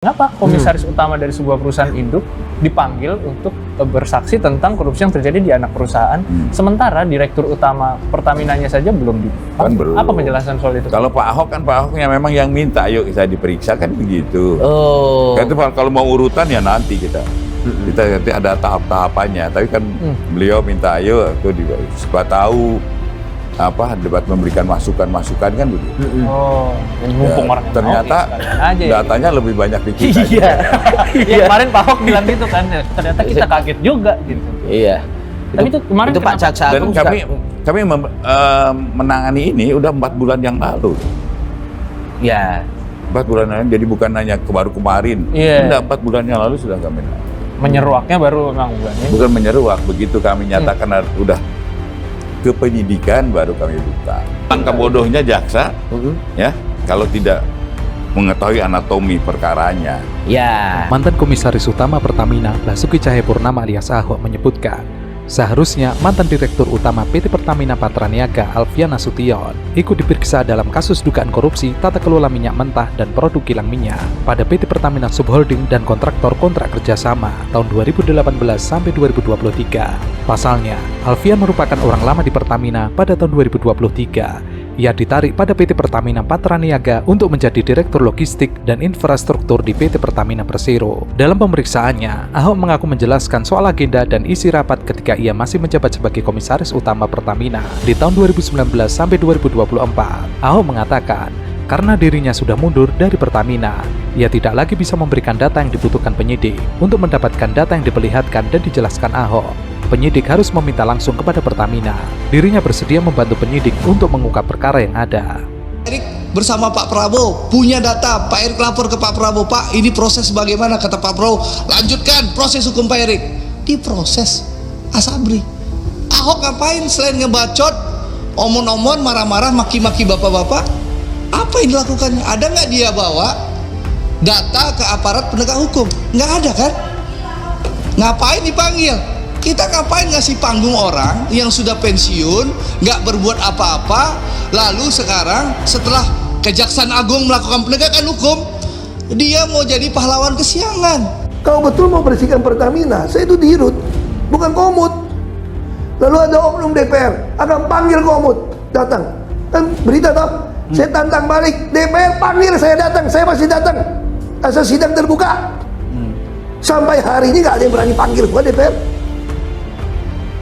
Mengapa komisaris utama dari sebuah perusahaan induk dipanggil untuk bersaksi tentang korupsi yang terjadi di anak perusahaan, sementara direktur utama Pertamina-nya saja belum dipanggil? Kan belum. Apa penjelasan soal itu? Kalau Pak Ahok kan Pak Ahoknya memang yang minta, ayo kita diperiksa kan begitu. Oh. Kan itu kalau mau urutan ya nanti kita nanti ada tahap-tahapannya. Tapi kan beliau minta ayo itu supaya tahu apa debat memberikan masukan-masukan kan begitu. Oh, mumpung Ya, orang yang ternyata mau, sekalian aja ya. datanya lebih banyak di kita. Iya. Ya, kemarin Pak Ahok bilang gitu kan, ya, ternyata kita kaget juga gitu. Iya. Tapi itu kemarin itu Pak kenapa? Jaksa Dan Agung kami menangani ini udah 4 bulan yang lalu. ya 4 bulan yang lalu, jadi bukan hanya baru kemarin. Iya. Udah 4 bulan yang lalu sudah kami nangani. Menyeruaknya baru memang bulannya. Bukan menyeruak, begitu kami nyatakan udah ke penyidikan baru kami buka. Langkah bodohnya jaksa, ya, kalau tidak mengetahui anatomi perkaranya. ya Mantan Komisaris Utama Pertamina, Basuki Cahayapurnama alias Ahok menyebutkan, seharusnya mantan Direktur Utama PT Pertamina Patraniaga, Alfian Nasution, ikut diperiksa dalam kasus dugaan korupsi tata kelola minyak mentah dan produk kilang minyak pada PT Pertamina Subholding dan kontraktor kontrak kerjasama tahun 2018 sampai 2023. Pasalnya, Alfian merupakan orang lama di Pertamina pada tahun 2023. Ia ditarik pada PT Pertamina Patraniaga untuk menjadi Direktur Logistik dan Infrastruktur di PT Pertamina Persero. Dalam pemeriksaannya, Ahok mengaku menjelaskan soal agenda dan isi rapat ketika ia masih menjabat sebagai Komisaris Utama Pertamina di tahun 2019 sampai 2024. Ahok mengatakan, karena dirinya sudah mundur dari Pertamina, ia tidak lagi bisa memberikan data yang dibutuhkan penyidik. Untuk mendapatkan data yang diperlihatkan dan dijelaskan Ahok, penyidik harus meminta langsung kepada Pertamina. Dirinya bersedia membantu penyidik untuk mengungkap perkara yang ada. Erik bersama Pak Prabowo punya data. Pak Erik lapor ke Pak Prabowo, Pak ini proses bagaimana? Kata Pak Prabowo, lanjutkan proses hukum Pak Erik. Diproses Asabri. Ahok ngapain selain ngebacot, omon-omon, marah-marah, maki-maki bapak-bapak? Apa yang dilakukannya? Ada nggak dia bawa data ke aparat penegak hukum? Nggak ada kan? Ngapain dipanggil? Kita ngapain ngasih panggung orang yang sudah pensiun, nggak berbuat apa-apa, lalu sekarang setelah Kejaksaan Agung melakukan penegakan hukum, dia mau jadi pahlawan kesiangan. Kalau betul mau bersihkan Pertamina, saya itu dirut, bukan komut. Lalu ada oknum DPR akan panggil komut, datang. Kan berita toh, saya tantang balik, DPR panggil saya datang, saya masih datang. Asal sidang terbuka. Sampai hari ini nggak ada yang berani panggil gua DPR.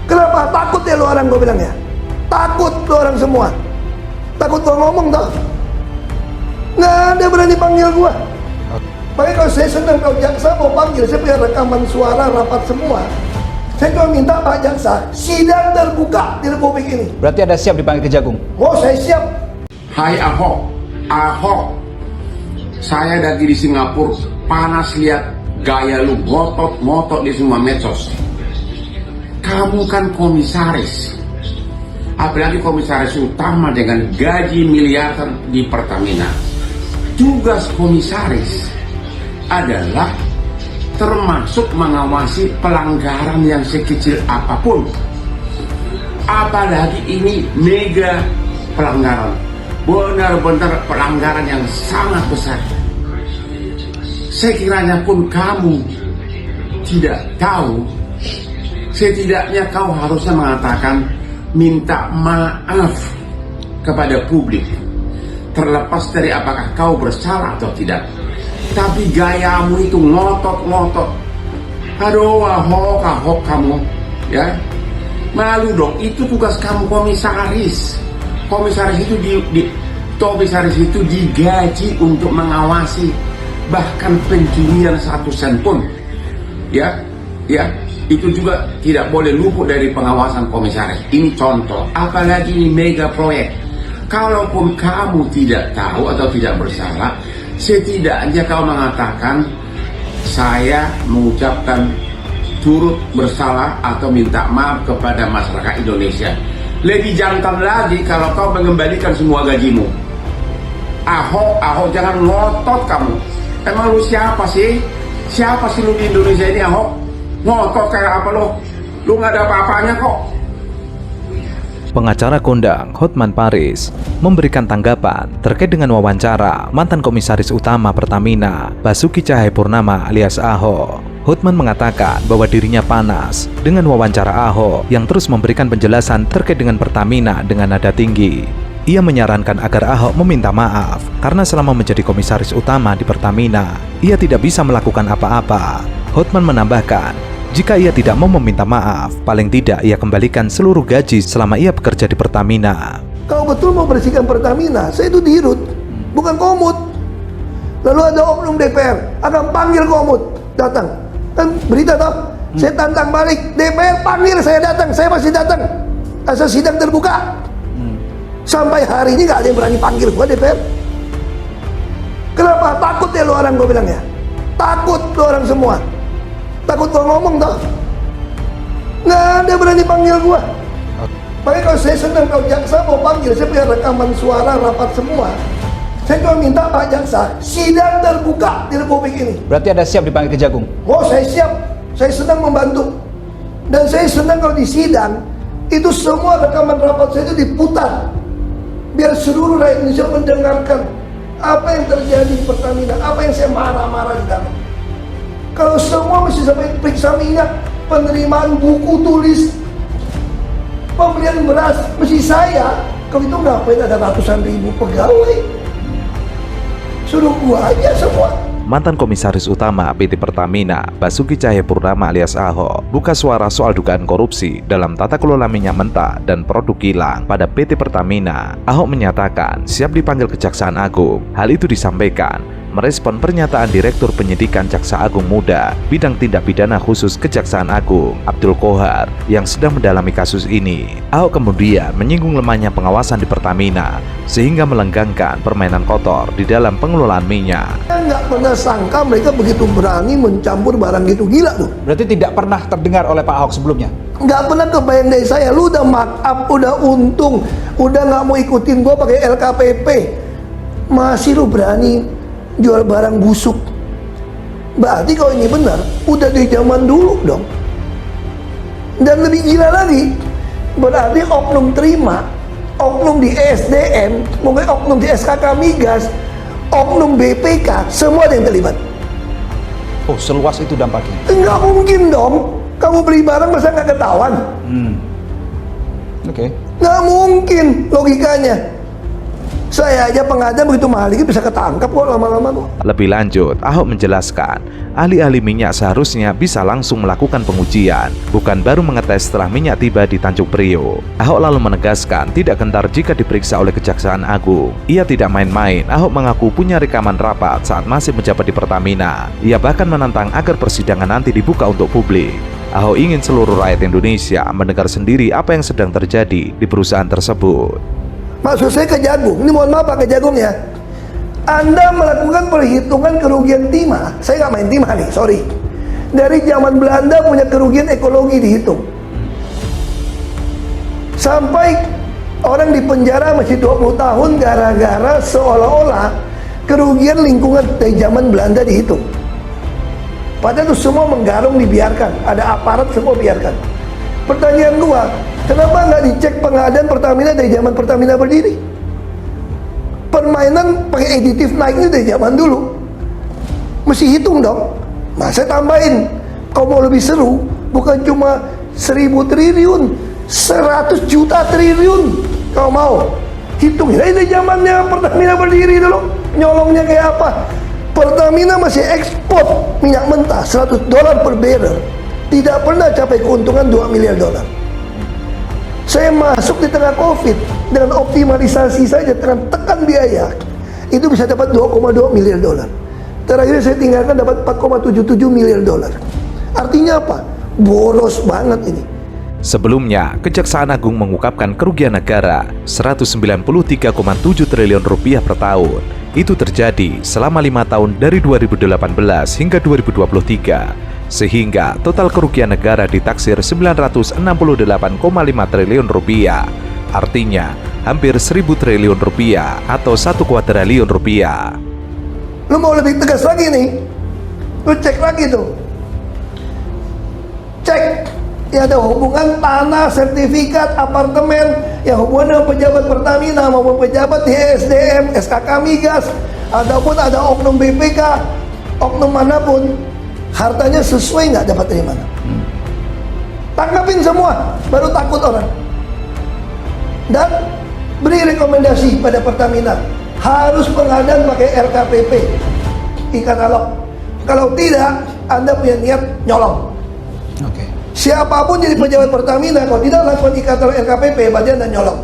Kenapa? Takut ya lo orang, gue bilangnya. Takut lo orang semua. Takut gua ngomong toh. Nggak ada berani panggil gua. Makanya kalau saya senang kalau jaksa mau panggil, saya punya rekaman suara rapat semua. Saya cuma minta Pak Jaksa, sidang terbuka di Republik ini. Berarti ada siap dipanggil ke Jagung? Oh, saya siap. Hai Ahok, saya lagi di Singapura, panas lihat gaya lu ngotot-ngotot di semua medsos. Kamu kan komisaris, apalagi komisaris utama dengan gaji miliaran di Pertamina. Tugas komisaris adalah termasuk mengawasi pelanggaran yang sekecil apapun. Apalagi ini mega pelanggaran, benar-benar pelanggaran yang sangat besar. Sekiranya pun kamu tidak tahu, setidaknya kau harusnya mengatakan minta maaf kepada publik, terlepas dari apakah kau bersalah atau tidak. Tapi gayamu itu ngotot-ngotot. Aduh, Ahok kamu, ya. Malu dong, itu tugas kamu komisaris. Komisaris itu digaji untuk mengawasi, bahkan pencurian 1 sen pun, ya, itu juga tidak boleh luput dari pengawasan komisaris. Ini contoh, apalagi ini mega proyek. Kalaupun kamu tidak tahu atau tidak bersalah, setidaknya kau mengatakan saya mengucapkan turut bersalah atau minta maaf kepada masyarakat Indonesia. Lebih jantan lagi kalau kau mengembalikan semua gajimu. Ahok, jangan ngotot kamu. Emang lu siapa sih? Siapa sih lu di Indonesia ini, Ahok? Ngotot kayak apa lu? Lu nggak ada apa-apanya kok. Pengacara kondang Hotman Paris memberikan tanggapan terkait dengan wawancara mantan Komisaris Utama Pertamina Basuki Cahayapurnama alias Ahok. Hotman mengatakan bahwa dirinya panas dengan wawancara Ahok yang terus memberikan penjelasan terkait dengan Pertamina dengan nada tinggi. Ia menyarankan agar Ahok meminta maaf karena selama menjadi Komisaris Utama di Pertamina, ia tidak bisa melakukan apa-apa. Hotman menambahkan, jika ia tidak mau meminta maaf, paling tidak ia kembalikan seluruh gaji selama ia bekerja di Pertamina. Kalau betul mau bersihkan Pertamina, saya itu dirut, bukan komut. Lalu ada oknum DPR akan panggil komut, datang. Kan berita toh, saya tantang balik, DPR panggil saya datang, saya pasti datang. Asal sidang terbuka. Sampai hari ini gak ada yang berani panggil gua DPR. Kenapa? Takut ya lu orang, gua bilang ya. Takut lu orang semua. Takut gua ngomong toh. Nggak ada berani panggil gua. Makanya kalau saya senang kalau jaksa mau panggil, saya punya rekaman suara rapat semua. Saya cuma minta Pak Jaksa, sidang terbuka di Republik ini. Berarti ada siap dipanggil ke Jagung? Oh, saya siap. Saya senang membantu. Dan saya senang kalau di sidang, itu semua rekaman rapat saya itu diputar. Biar seluruh rakyat Indonesia mendengarkan apa yang terjadi di Pertamina, apa yang saya marah-marah di dalam. Kalau semua mesti sampai periksa minyak, penerimaan buku tulis, pembelian beras, mesti saya. Kalau itu ngapain ada ratusan ribu pegawai? Suruh gua aja semua. Mantan Komisaris Utama PT Pertamina Basuki Cahayapurnama alias Ahok buka suara soal dugaan korupsi dalam tata kelola minyak mentah dan produk kilang pada PT Pertamina. Ahok menyatakan siap dipanggil Kejaksaan Agung. Hal itu disampaikan merespon pernyataan Direktur Penyidikan Jaksa Agung Muda Bidang Tindak Pidana Khusus Kejaksaan Agung Abdul Qohar yang sedang mendalami kasus ini. Ahok kemudian menyinggung lemahnya pengawasan di Pertamina sehingga melenggangkan permainan kotor di dalam pengelolaan minyak. Saya nggak pernah sangka mereka begitu berani mencampur barang gitu, gila tuh. Berarti tidak pernah terdengar oleh Pak Ahok sebelumnya? Nggak pernah kebayang dari saya, lu udah mark up, udah untung, udah nggak mau ikutin gua pakai LKPP, masih lu berani jual barang busuk. Berarti kalau ini benar, udah dari zaman dulu dong. Dan lebih gila lagi, berarti oknum terima, oknum di ESDM, mungkin oknum di SKK Migas, oknum BPK, semua ada yang terlibat. Oh, seluas itu dampaknya? Enggak mungkin dong, kamu beli barang masa nggak ketahuan? Oke. Nggak mungkin logikanya. Saya aja pengadaan begitu mahal ini bisa ketangkap kok lama-lama kok. Lebih lanjut, Ahok menjelaskan, ahli-ahli minyak seharusnya bisa langsung melakukan pengujian, bukan baru mengetes setelah minyak tiba di Tanjung Priok. Ahok lalu menegaskan tidak gentar jika diperiksa oleh Kejaksaan Agung. Ia tidak main-main. Ahok mengaku punya rekaman rapat saat masih menjabat di Pertamina. Ia bahkan menantang agar persidangan nanti dibuka untuk publik. Ahok ingin seluruh rakyat Indonesia mendengar sendiri apa yang sedang terjadi di perusahaan tersebut. Maksud saya ke Jagung, ini mohon maaf Pak ke Jagung ya. Anda melakukan perhitungan kerugian timah, saya nggak main timah nih, sorry. Dari zaman Belanda punya kerugian ekologi dihitung. Sampai orang di penjara masih 20 tahun gara-gara seolah-olah kerugian lingkungan dari zaman Belanda dihitung. Padahal itu semua menggarung dibiarkan, ada aparat semua biarkan. Pertanyaan gua, kenapa nggak dicek pengadaan Pertamina dari zaman Pertamina berdiri? Permainan pakai aditif naiknya dari zaman dulu. Mesti hitung dong. Nah, saya tambahin, kalau mau lebih seru, bukan cuma 1.000 triliun, 100 juta triliun. Kalau mau, hitung. Ini dari zamannya Pertamina berdiri dulu, nyolongnya kayak apa? Pertamina masih ekspor minyak mentah $100 per barrel. Tidak pernah capai keuntungan $2 miliar. Saya masuk di tengah COVID dengan optimalisasi saja, dengan tekan biaya, itu bisa dapat $2,2 miliar. Terakhir saya tinggalkan dapat $4,77 miliar. Artinya apa? Boros banget ini. Sebelumnya, Kejaksaan Agung mengungkapkan kerugian negara 193,7 triliun rupiah per tahun. Itu terjadi selama 5 tahun dari 2018 hingga 2023. Sehingga total kerugian negara ditaksir 968,5 triliun rupiah. Artinya, hampir 1.000 triliun rupiah atau 1 kuadriliun rupiah. Lu mau lebih tegas lagi nih, lu cek lagi tuh. Cek yang ada hubungan tanah, sertifikat, apartemen, yang hubungan dengan pejabat Pertamina maupun pejabat di SDM, SKK Migas, ataupun ada oknum BPK, oknum manapun, hartanya sesuai nggak dapat dari mana? Tangkapin semua, baru takut orang. Dan beri rekomendasi pada Pertamina, harus pengadaan pakai LKPP, e-katalog. Kalau tidak, Anda punya niat nyolong. Oke. Siapapun jadi pejabat Pertamina, kalau tidak lakukan e-katalog LKPP, berarti Anda nyolong.